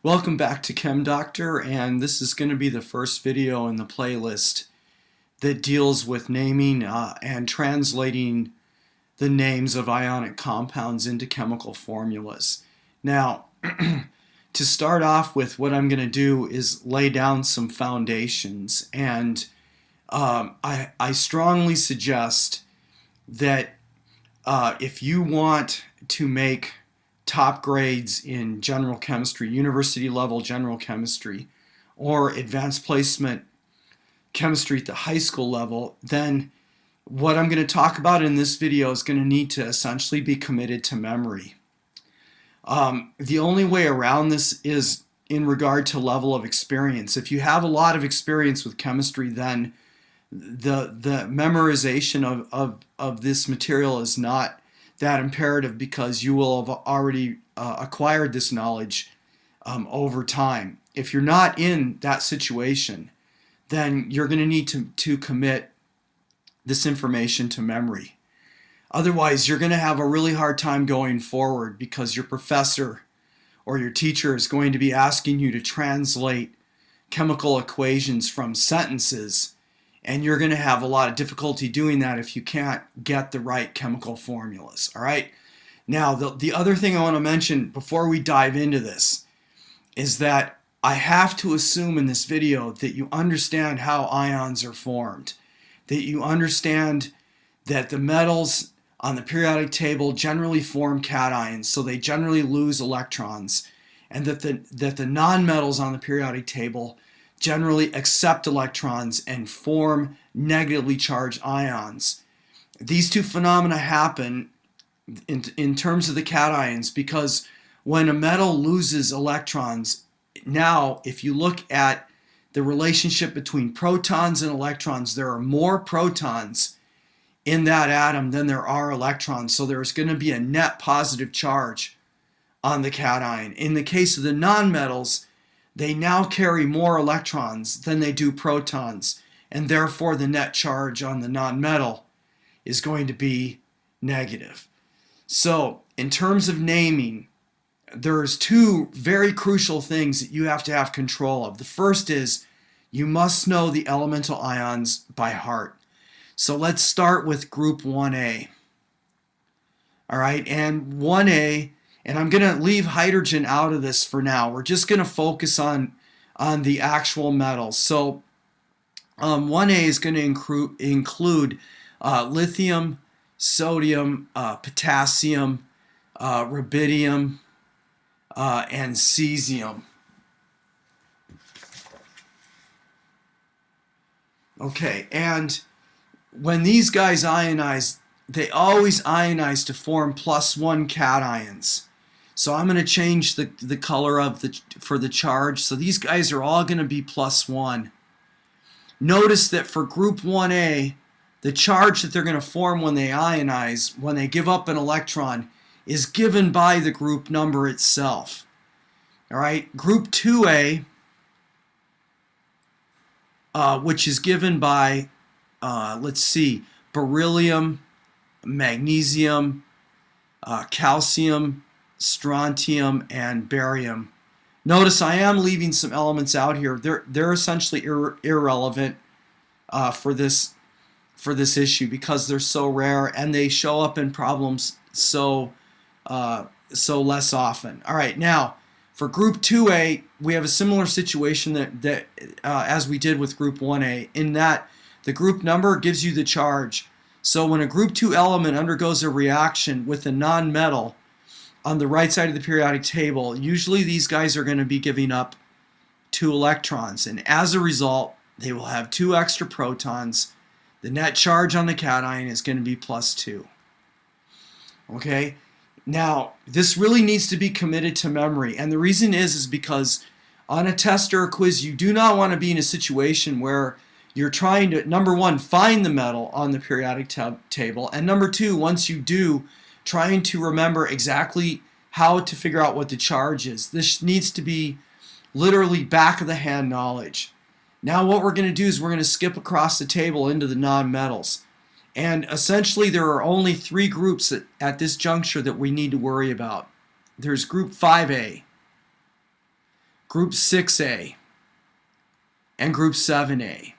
Welcome back to ChemDoctor, and this is going to be the first video in the playlist that deals with naming and translating the names of ionic compounds into chemical formulas. Now, to start off with, what I'm going to do is lay down some foundations, and I strongly suggest that if you want to make top grades in general chemistry, university level general chemistry, or advanced placement chemistry at the high school level, then what I'm going to talk about in this video is going to need to essentially be committed to memory. The only way around this is in regard to level of experience. If you have a lot of experience with chemistry, then the memorization of this material is not that imperative, because you will have already acquired this knowledge over time. If you're not in that situation, then you're going to need to commit this information to memory. Otherwise, you're going to have a really hard time going forward, because your professor or your teacher is going to be asking you to translate chemical equations from sentences, and you're going to have a lot of difficulty doing that if you can't get the right chemical formulas. All right. Now, the other thing I want to mention before we dive into this is that I have to assume in this video that you understand how ions are formed, that you understand that the metals on the periodic table generally form cations, so they generally lose electrons, and that the nonmetals on the periodic table generally accept electrons and form negatively charged ions. These two phenomena happen in terms of the cations because when a metal loses electrons, now if you look at the relationship between protons and electrons, there are more protons in that atom than there are electrons, so there's going to be a net positive charge on the cation. In the case of the nonmetals, they now carry more electrons than they do protons, and therefore the net charge on the nonmetal is going to be negative. So, in terms of naming, there's two very crucial things that you have to have control of. The first is you must know the elemental ions by heart. So let's start with group 1A. All right, and 1A, and I'm going to leave hydrogen out of this for now. We're just going to focus on the actual metals. So 1A is going to include lithium, sodium, potassium, rubidium, and cesium. Okay, and when these guys ionize, they always ionize to form +1 cations. So I'm going to change the color for the charge. So these guys are all going to be +1. Notice that for group 1A, the charge that they're going to form when they ionize, when they give up an electron, is given by the group number itself. All right, group 2A, which is given by, let's see, beryllium, magnesium, calcium, strontium, and barium. Notice I am leaving some elements out here. They're essentially irrelevant for this issue because they're so rare and they show up in problems so less often. All right, now for group 2A, we have a similar situation that as we did with group 1A, in that the group number gives you the charge. So when a group 2 element undergoes a reaction with a nonmetal on the right side of the periodic table, usually these guys are going to be giving up 2 electrons, and as a result they will have 2 extra protons. The net charge on the cation is going to be +2. Okay, now this really needs to be committed to memory, and the reason is because on a test or a quiz you do not want to be in a situation where you're trying to, number one, find the metal on the periodic table, and number two, once you do, trying to remember exactly how to figure out what the charge is. This needs to be literally back of the hand knowledge. Now what we're going to do is we're going to skip across the table into the nonmetals. And essentially there are only 3 groups at this juncture that we need to worry about. There's group 5A, group 6A, and group 7A.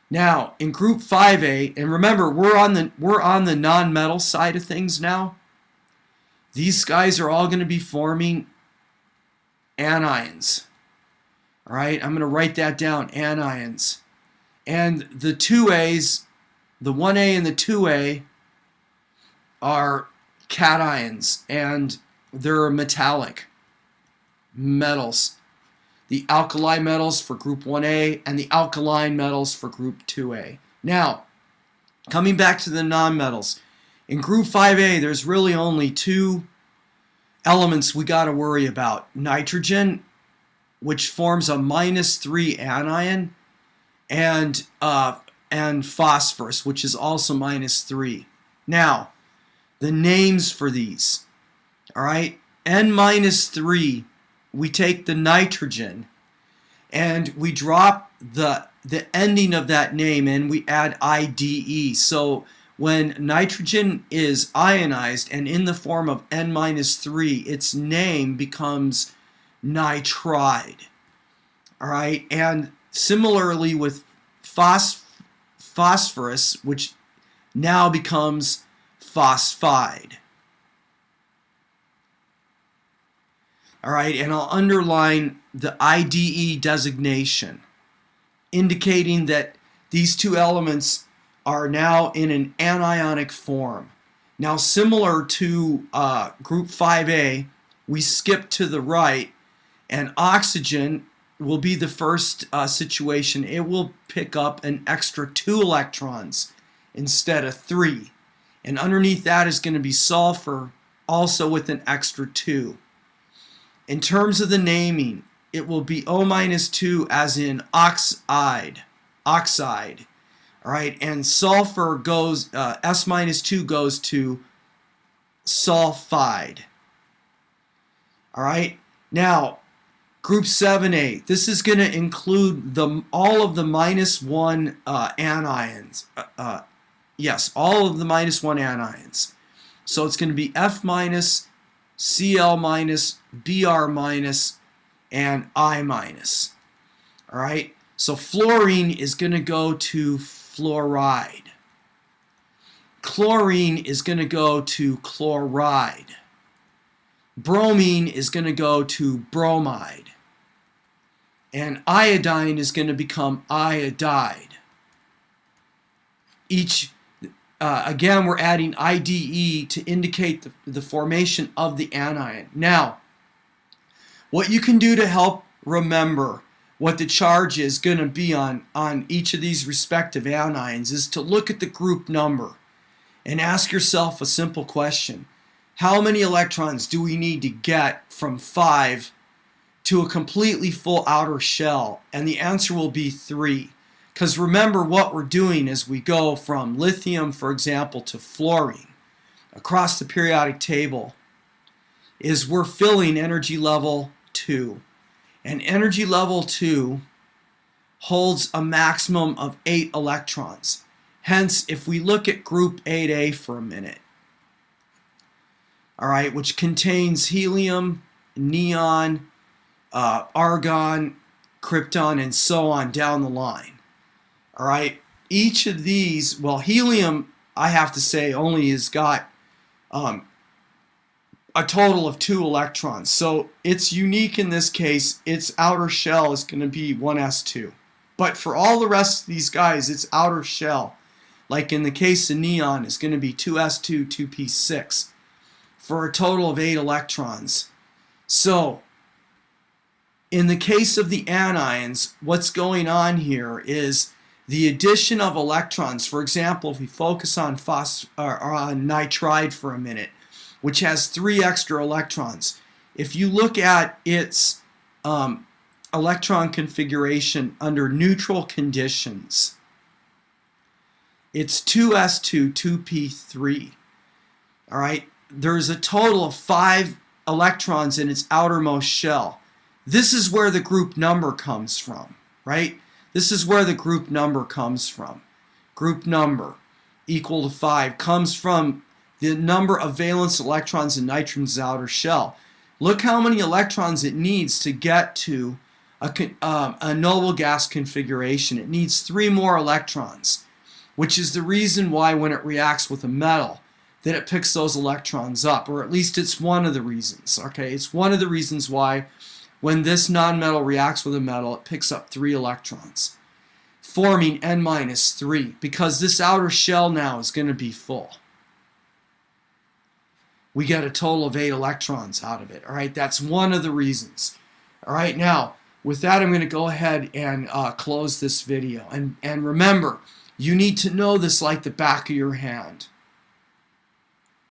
Now, in group 5A, and remember, we're on the non-metal side of things now. These guys are all going to be forming anions. All right, I'm going to write that down, anions. And the 2A's, the 1A and the 2A, are cations, and they're metallic metals. The alkali metals for group 1A and the alkaline metals for group 2A. Now, coming back to the nonmetals, in group 5A, there's really only two elements we got to worry about. Nitrogen, which forms a -3 anion, and phosphorus, which is also -3. Now, the names for these, all right, N-3, we take the nitrogen and we drop the ending of that name and we add IDE. So when nitrogen is ionized and in the form of N-3, its name becomes nitride. All right, and similarly with phosphorus, which now becomes phosphide. All right, and I'll underline the IDE designation, indicating that these two elements are now in an anionic form. Now, similar to group 5A, we skip to the right, and oxygen will be the first situation. It will pick up an extra 2 electrons instead of 3. And underneath that is going to be sulfur, also with an extra 2. In terms of the naming, it will be O-2 as in oxide. All right, and sulfur goes, S-2 goes to sulfide. All right, now, group 7A, this is going to include all of the -1 anions. Yes, all of the -1 anions. So it's going to be F-, Cl-, Br-, and I-. All right, so fluorine is going to go to fluoride. Chlorine is going to go to chloride. Bromine is going to go to bromide. And iodine is going to become iodide. Again, we're adding IDE to indicate the formation of the anion. Now, what you can do to help remember what the charge is going to be on each of these respective anions is to look at the group number and ask yourself a simple question. How many electrons do we need to get from 5 to a completely full outer shell? And the answer will be 3. Because remember, what we're doing as we go from lithium, for example, to fluorine across the periodic table is we're filling energy level 2. And energy level 2 holds a maximum of 8 electrons. Hence, if we look at group 8A for a minute, all right, which contains helium, neon, argon, krypton, and so on down the line. All right, each of these, well, helium, I have to say, only has got a total of 2 electrons. So it's unique in this case. Its outer shell is going to be 1s2. But for all the rest of these guys, its outer shell, like in the case of neon, is going to be 2s2, 2p6, for a total of 8 electrons. So in the case of the anions, what's going on here is the addition of electrons. For example, if we focus on nitride for a minute, which has 3 extra electrons. If you look at its electron configuration under neutral conditions, it's 2s2, 2p3. All right, there's a total of 5 electrons in its outermost shell. This is where the group number comes from, right? This is where the group number comes from. Group number equal to 5 comes from the number of valence electrons in nitrogen's outer shell. Look how many electrons it needs to get to a noble gas configuration. It needs 3 more electrons, which is the reason why when it reacts with a metal that it picks those electrons up, or at least it's one of the reasons. Okay, it's one of the reasons why when this nonmetal reacts with a metal, it picks up 3 electrons, forming N-3, because this outer shell now is going to be full. We get a total of 8 electrons out of it. All right, that's one of the reasons. All right, now with that, I'm going to go ahead and close this video. And remember, you need to know this like the back of your hand.